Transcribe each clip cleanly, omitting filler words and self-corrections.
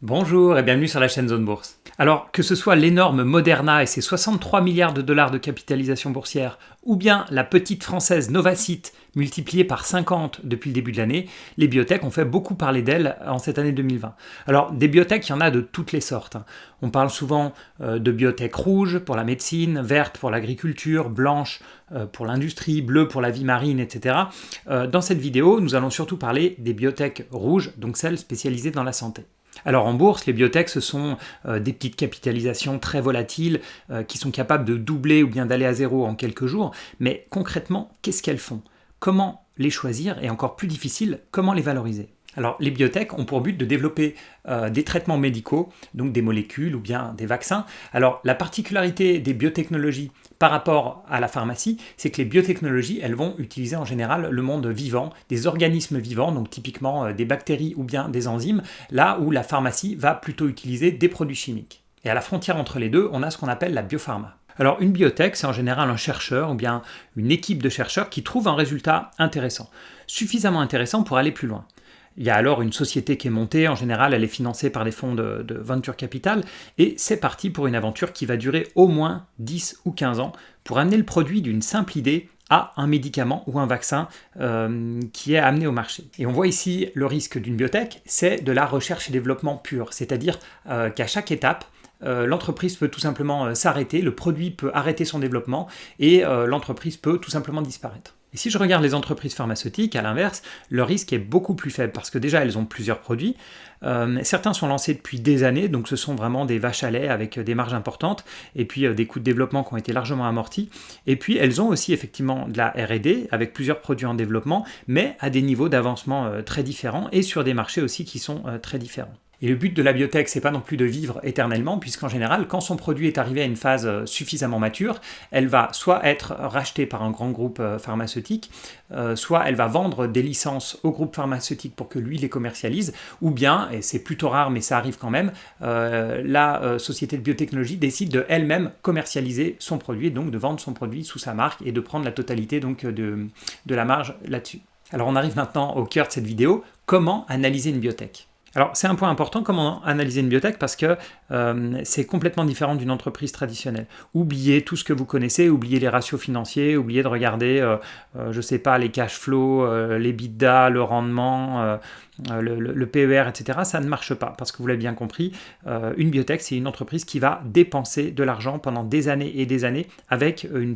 Bonjour et bienvenue sur la chaîne Zone Bourse. Alors, que ce soit l'énorme Moderna et ses 63 milliards de dollars de capitalisation boursière, ou bien la petite française Novacite multipliée par 50 depuis le début de l'année, les biotech ont fait beaucoup parler d'elles en cette année 2020. Alors, des biotech, il y en a de toutes les sortes. On parle souvent de biotech rouge pour la médecine, verte pour l'agriculture, blanche pour l'industrie, bleue pour la vie marine, etc. Dans cette vidéo, nous allons surtout parler des biotech rouges, donc celles spécialisées dans la santé. Alors en bourse, les biotech, ce sont des petites capitalisations très volatiles qui sont capables de doubler ou bien d'aller à zéro en quelques jours. Mais concrètement, qu'est-ce qu'elles font? Comment les choisir? Et encore plus difficile, comment les valoriser? Alors, les biotech ont pour but de développer des traitements médicaux, donc des molécules ou bien des vaccins. Alors, la particularité des biotechnologies par rapport à la pharmacie, c'est que les biotechnologies, elles vont utiliser en général le monde vivant, des organismes vivants, donc typiquement des bactéries ou bien des enzymes, là où la pharmacie va plutôt utiliser des produits chimiques. Et à la frontière entre les deux, on a ce qu'on appelle la biopharma. Alors une biotech, c'est en général un chercheur ou bien une équipe de chercheurs qui trouve un résultat intéressant, suffisamment intéressant pour aller plus loin. Il y a alors une société qui est montée, en général elle est financée par des fonds de venture capital, et c'est parti pour une aventure qui va durer au moins 10 ou 15 ans pour amener le produit d'une simple idée à un médicament ou un vaccin qui est amené au marché. Et on voit ici le risque d'une biotech, c'est de la recherche et développement pur, c'est-à-dire qu'à chaque étape, l'entreprise peut tout simplement s'arrêter, le produit peut arrêter son développement et l'entreprise peut tout simplement disparaître. Et si je regarde les entreprises pharmaceutiques, à l'inverse, le risque est beaucoup plus faible parce que déjà elles ont plusieurs produits. Certains sont lancés depuis des années, donc ce sont vraiment des vaches à lait avec des marges importantes et puis des coûts de développement qui ont été largement amortis. Et puis elles ont aussi effectivement de la R&D avec plusieurs produits en développement, mais à des niveaux d'avancement très différents et sur des marchés aussi qui sont très différents. Et le but de la biotech, c'est pas non plus de vivre éternellement, puisqu'en général, quand son produit est arrivé à une phase suffisamment mature, elle va soit être rachetée par un grand groupe pharmaceutique, soit elle va vendre des licences au groupe pharmaceutique pour que lui les commercialise, ou bien, et c'est plutôt rare mais ça arrive quand même, la société de biotechnologie décide de elle-même commercialiser son produit, et donc de vendre son produit sous sa marque et de prendre la totalité donc, de la marge là-dessus. Alors on arrive maintenant au cœur de cette vidéo, comment analyser une biotech? Alors c'est un point important, comment analyser une biotech, parce que c'est complètement différent d'une entreprise traditionnelle. Oubliez tout ce que vous connaissez, oubliez les ratios financiers, oubliez de regarder, je ne sais pas, les cash flows, les bidas, le rendement, le PER, etc. Ça ne marche pas, parce que vous l'avez bien compris, une biotech, c'est une entreprise qui va dépenser de l'argent pendant des années et des années avec une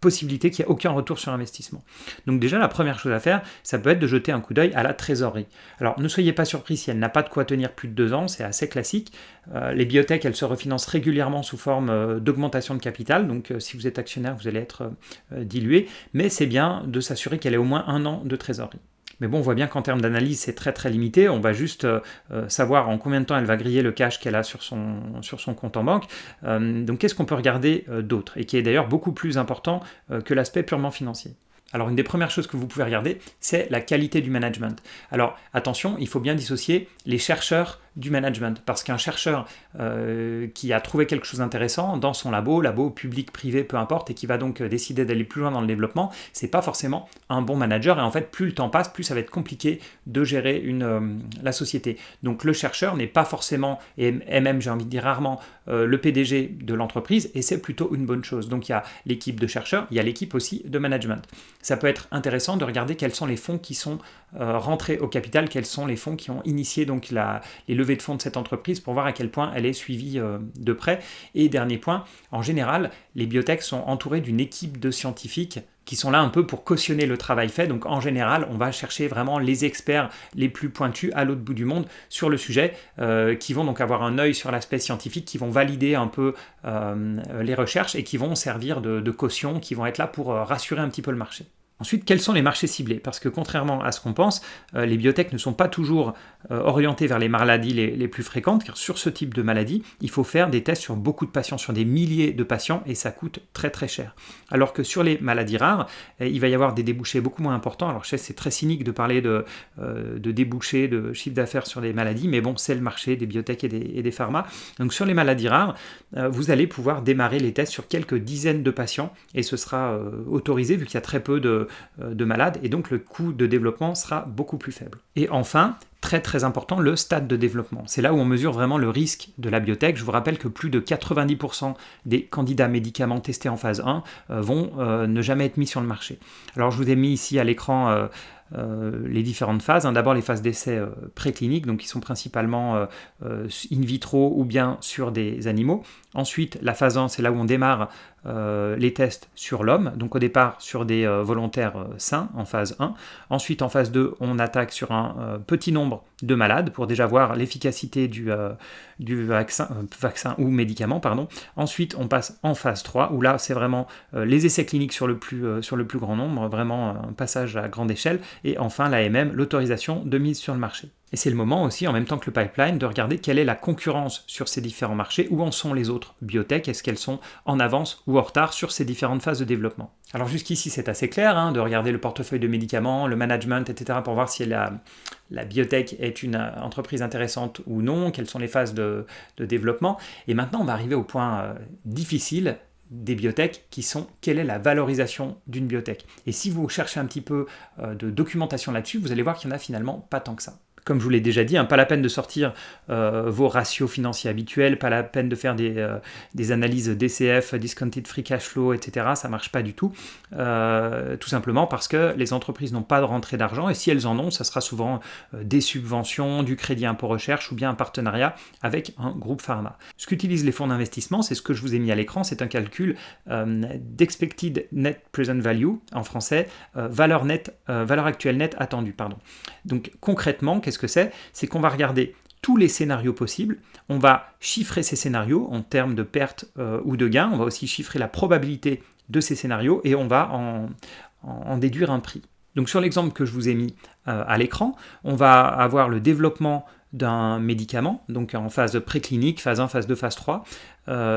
possibilité qu'il n'y ait aucun retour sur investissement. Donc déjà, la première chose à faire, ça peut être de jeter un coup d'œil à la trésorerie. Alors, ne soyez pas surpris si elle n'a pas de quoi tenir plus de 2 ans, c'est assez classique. Les biotech, elles se refinancent régulièrement sous forme d'augmentation de capital, donc si vous êtes actionnaire, vous allez être dilué, mais c'est bien de s'assurer qu'elle ait au moins 1 an de trésorerie. Mais bon, on voit bien qu'en termes d'analyse, c'est très très limité. On va juste savoir en combien de temps elle va griller le cash qu'elle a sur son compte en banque. Donc qu'est-ce qu'on peut regarder d'autre? Et qui est d'ailleurs beaucoup plus important que l'aspect purement financier. Alors une des premières choses que vous pouvez regarder, c'est la qualité du management. Alors attention, il faut bien dissocier les chercheurs du management, parce qu'un chercheur qui a trouvé quelque chose d'intéressant dans son labo public, privé, peu importe, et qui va donc décider d'aller plus loin dans le développement, c'est pas forcément un bon manager, et en fait plus le temps passe, plus ça va être compliqué de gérer la société. Donc le chercheur n'est pas forcément, et même j'ai envie de dire rarement, le PDG de l'entreprise, et c'est plutôt une bonne chose. Donc il y a l'équipe de chercheurs, il y a l'équipe aussi de management. Ça peut être intéressant de regarder quels sont les fonds qui sont rentrés au capital, quels sont les fonds qui ont initié donc les levées de fonds de cette entreprise pour voir à quel point elle est suivie de près. Et dernier point, en général, les biotech sont entourées d'une équipe de scientifiques qui sont là un peu pour cautionner le travail fait. Donc en général, on va chercher vraiment les experts les plus pointus à l'autre bout du monde sur le sujet, qui vont donc avoir un œil sur l'aspect scientifique, qui vont valider un peu les recherches et qui vont servir de caution, qui vont être là pour rassurer un petit peu le marché. Ensuite, quels sont les marchés ciblés? Parce que contrairement à ce qu'on pense, les biotech ne sont pas toujours orientés vers les maladies les plus fréquentes, car sur ce type de maladie, il faut faire des tests sur beaucoup de patients, sur des milliers de patients, et ça coûte très très cher. Alors que sur les maladies rares, il va y avoir des débouchés beaucoup moins importants. Alors je sais, c'est très cynique de parler de débouchés, de chiffre d'affaires sur les maladies, mais bon, c'est le marché des biotech et des pharma. Donc sur les maladies rares, vous allez pouvoir démarrer les tests sur quelques dizaines de patients, et ce sera autorisé vu qu'il y a très peu de malades, et donc le coût de développement sera beaucoup plus faible. Et enfin, très très important, le stade de développement. C'est là où on mesure vraiment le risque de la biotech. Je vous rappelle que plus de 90% des candidats médicaments testés en phase 1 vont ne jamais être mis sur le marché. Alors je vous ai mis ici à l'écran les différentes phases. D'abord les phases d'essai précliniques, donc qui sont principalement in vitro ou bien sur des animaux. Ensuite, la phase 1, c'est là où on démarre les tests sur l'homme, donc au départ sur des volontaires sains en phase 1. Ensuite, en phase 2, on attaque sur un petit nombre de malades pour déjà voir l'efficacité du vaccin ou médicament. Ensuite, on passe en phase 3, où là, c'est vraiment les essais cliniques sur le plus grand nombre, vraiment un passage à grande échelle. Et enfin, l'AMM, l'autorisation de mise sur le marché. Et c'est le moment aussi, en même temps que le pipeline, de regarder quelle est la concurrence sur ces différents marchés, où en sont les autres biotech, est-ce qu'elles sont en avance ou en retard sur ces différentes phases de développement. Alors jusqu'ici, c'est assez clair, de regarder le portefeuille de médicaments, le management, etc., pour voir si la biotech est une entreprise intéressante ou non, quelles sont les phases de développement. Et maintenant, on va arriver au point difficile des biotech, qui sont quelle est la valorisation d'une biotech. Et si vous cherchez un petit peu de documentation là-dessus, vous allez voir qu'il n'y en a finalement pas tant que ça. Comme je vous l'ai déjà dit, pas la peine de sortir vos ratios financiers habituels, pas la peine de faire des analyses DCF, Discounted Free Cash Flow, etc. Ça ne marche pas du tout. Tout simplement parce que les entreprises n'ont pas de rentrée d'argent, et si elles en ont, ça sera souvent des subventions, du crédit impôt recherche ou bien un partenariat avec un groupe pharma. Ce qu'utilisent les fonds d'investissement, c'est ce que je vous ai mis à l'écran, c'est un calcul d'Expected Net Present Value, en français, valeur actuelle nette attendue. Donc concrètement, qu'est-ce que c'est ? C'est qu'on va regarder tous les scénarios possibles, on va chiffrer ces scénarios en termes de pertes ou de gains, on va aussi chiffrer la probabilité de ces scénarios et on va en déduire un prix. Donc sur l'exemple que je vous ai mis à l'écran, on va avoir le développement d'un médicament, donc en phase préclinique, phase 1, phase 2, phase 3,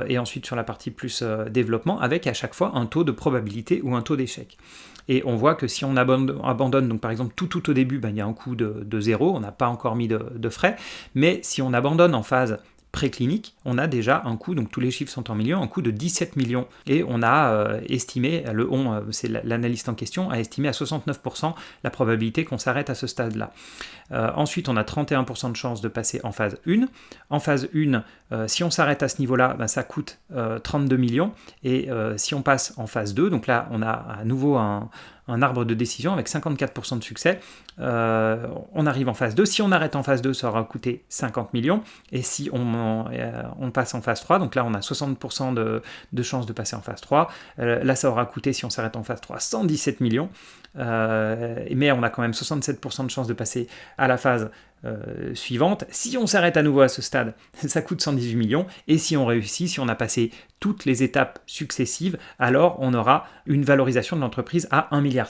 et ensuite sur la partie plus développement, avec à chaque fois un taux de probabilité ou un taux d'échec. Et on voit que si on abandonne, donc par exemple tout au début, il y a un coût de 0, on n'a pas encore mis de frais, mais si on abandonne en phase préclinique, on a déjà un coût, donc tous les chiffres sont en millions, un coût de 17 millions. Et on a estimé, c'est l'analyste en question, a estimé à 69% la probabilité qu'on s'arrête à ce stade-là. Ensuite, on a 31% de chance de passer en phase 1. En phase 1, si on s'arrête à ce niveau-là, ça coûte 32 millions. Et si on passe en phase 2, donc là, on a à nouveau un arbre de décision avec 54% de succès. On arrive en phase 2. Si on arrête en phase 2, ça aura coûté 50 millions. Et si on passe en phase 3, donc là on a 60% de chances de passer en phase 3. Là ça aura coûté, si on s'arrête en phase 3, 117 millions. Mais on a quand même 67% de chances de passer à la phase suivante. Si on s'arrête à nouveau à ce stade, ça coûte 118 millions. Et si on réussit, si on a passé toutes les étapes successives, alors on aura une valorisation de l'entreprise à 1,5 milliard.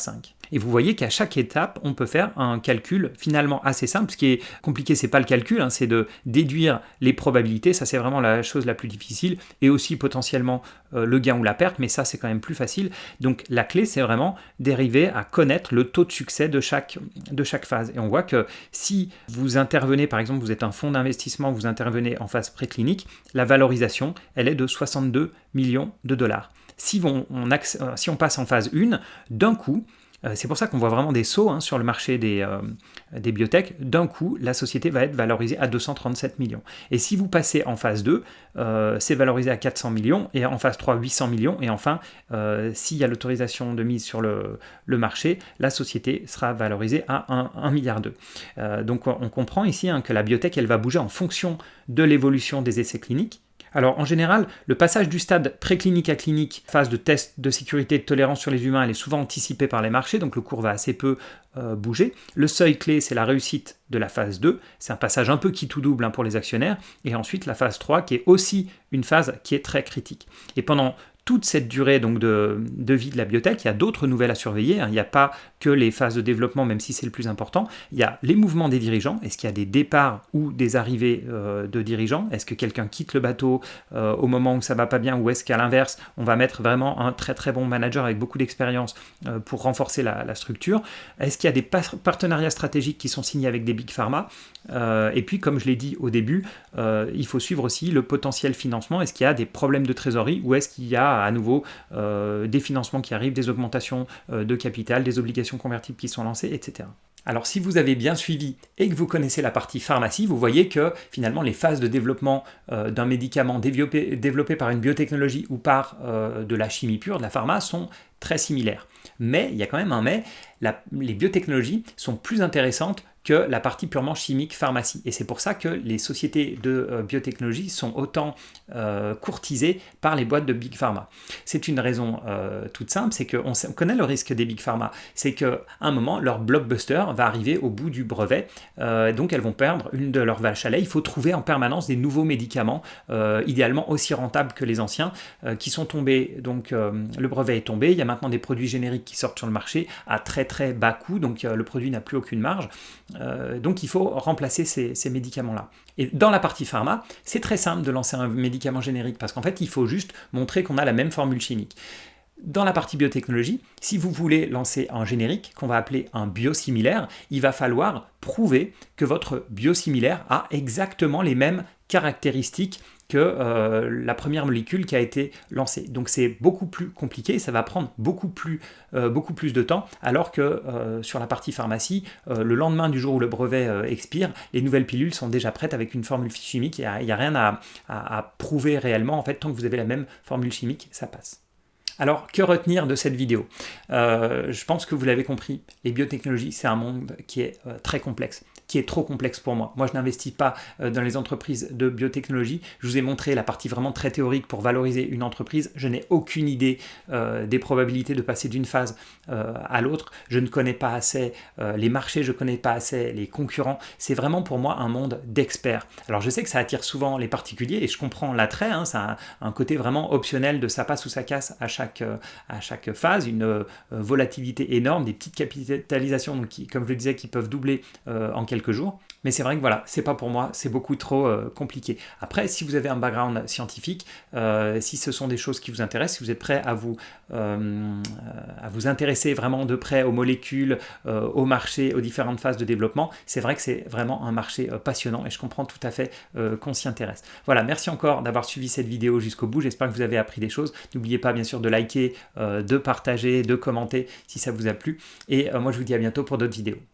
Et vous voyez qu'à chaque étape, on peut faire un calcul finalement assez simple. Ce qui est compliqué, c'est pas le calcul, c'est de déduire les probabilités. Ça, c'est vraiment la chose la plus difficile. Et aussi potentiellement le gain ou la perte, mais ça, c'est quand même plus facile. Donc la clé, c'est vraiment d'arriver à connaître le taux de succès de chaque phase. Et on voit que si vous intervenez, par exemple, vous êtes un fonds d'investissement, vous intervenez en phase préclinique, la valorisation, elle est de 62 millions de dollars. Si on passe en phase 1, d'un coup, c'est pour ça qu'on voit vraiment des sauts sur le marché des biotech. D'un coup, la société va être valorisée à 237 millions. Et si vous passez en phase 2, c'est valorisé à 400 millions, et en phase 3, 800 millions. Et enfin, s'il y a l'autorisation de mise sur le marché, la société sera valorisée à 1,2 milliard. Donc on comprend ici que la biotech, elle va bouger en fonction de l'évolution des essais cliniques. Alors en général, le passage du stade préclinique à clinique, phase de test de sécurité et de tolérance sur les humains, elle est souvent anticipée par les marchés, donc le cours va assez peu bouger. Le seuil clé, c'est la réussite de la phase 2, c'est un passage un peu qui tout double pour les actionnaires, et ensuite la phase 3 qui est aussi une phase qui est très critique. Et pendant toute cette durée donc de vie de la biotech, il y a d'autres nouvelles à surveiller. Il n'y a pas que les phases de développement, même si c'est le plus important. Il y a les mouvements des dirigeants. Est-ce qu'il y a des départs ou des arrivées de dirigeants ? Est-ce que quelqu'un quitte le bateau au moment où ça va pas bien, ou est-ce qu'à l'inverse, on va mettre vraiment un très très bon manager avec beaucoup d'expérience pour renforcer la structure ? Est-ce qu'il y a des partenariats stratégiques qui sont signés avec des big pharma ? Et puis, comme je l'ai dit au début, il faut suivre aussi le potentiel financement. Est-ce qu'il y a des problèmes de trésorerie, ou est-ce qu'il y a à nouveau des financements qui arrivent, des augmentations de capital, des obligations convertibles qui sont lancées, etc. Alors si vous avez bien suivi et que vous connaissez la partie pharmacie, vous voyez que finalement les phases de développement d'un médicament développé par une biotechnologie ou par de la chimie pure, de la pharma, sont très similaires. Mais, il y a quand même un mais, les biotechnologies sont plus intéressantes que la partie purement chimique pharmacie. Et c'est pour ça que les sociétés de biotechnologie sont autant courtisées par les boîtes de Big Pharma. C'est une raison toute simple, c'est qu'on connaît le risque des Big Pharma. C'est qu'à un moment, leur blockbuster va arriver au bout du brevet, donc elles vont perdre une de leurs vaches à lait. Il faut trouver en permanence des nouveaux médicaments, idéalement aussi rentables que les anciens, qui sont tombés. Donc le brevet est tombé, il y a maintenant des produits génériques qui sortent sur le marché à très très bas coût, donc le produit n'a plus aucune marge. Donc il faut remplacer ces médicaments-là. Et dans la partie pharma, c'est très simple de lancer un médicament générique parce qu'en fait, il faut juste montrer qu'on a la même formule chimique. Dans la partie biotechnologie, si vous voulez lancer un générique qu'on va appeler un biosimilaire, il va falloir prouver que votre biosimilaire a exactement les mêmes caractéristiques que la première molécule qui a été lancée. Donc c'est beaucoup plus compliqué, ça va prendre beaucoup plus de temps, alors que sur la partie pharmacie, le lendemain du jour où le brevet expire, les nouvelles pilules sont déjà prêtes avec une formule chimique, il n'y a rien à prouver réellement, en fait, tant que vous avez la même formule chimique, ça passe. Alors, que retenir de cette vidéo? Je pense que vous l'avez compris, les biotechnologies, c'est un monde qui est très complexe, qui est trop complexe pour moi. Moi, je n'investis pas dans les entreprises de biotechnologie. Je vous ai montré la partie vraiment très théorique pour valoriser une entreprise. Je n'ai aucune idée des probabilités de passer d'une phase à l'autre. Je ne connais pas assez les marchés, je ne connais pas assez les concurrents. C'est vraiment pour moi un monde d'experts. Alors, je sais que ça attire souvent les particuliers et je comprends l'attrait. Hein, ça a un côté vraiment optionnel de ça passe ou ça casse à chaque phase, une volatilité énorme, des petites capitalisations, donc comme je le disais, qui peuvent doubler en quelques jours. Mais c'est vrai que voilà, c'est pas pour moi, c'est beaucoup trop compliqué. Après, si vous avez un background scientifique, si ce sont des choses qui vous intéressent, si vous êtes prêt à vous intéresser vraiment de près aux molécules, au marché, aux différentes phases de développement, c'est vrai que c'est vraiment un marché passionnant et je comprends tout à fait qu'on s'y intéresse. Voilà, merci encore d'avoir suivi cette vidéo jusqu'au bout. J'espère que vous avez appris des choses. N'oubliez pas bien sûr de liker, de partager, de commenter si ça vous a plu. Et moi, je vous dis à bientôt pour d'autres vidéos.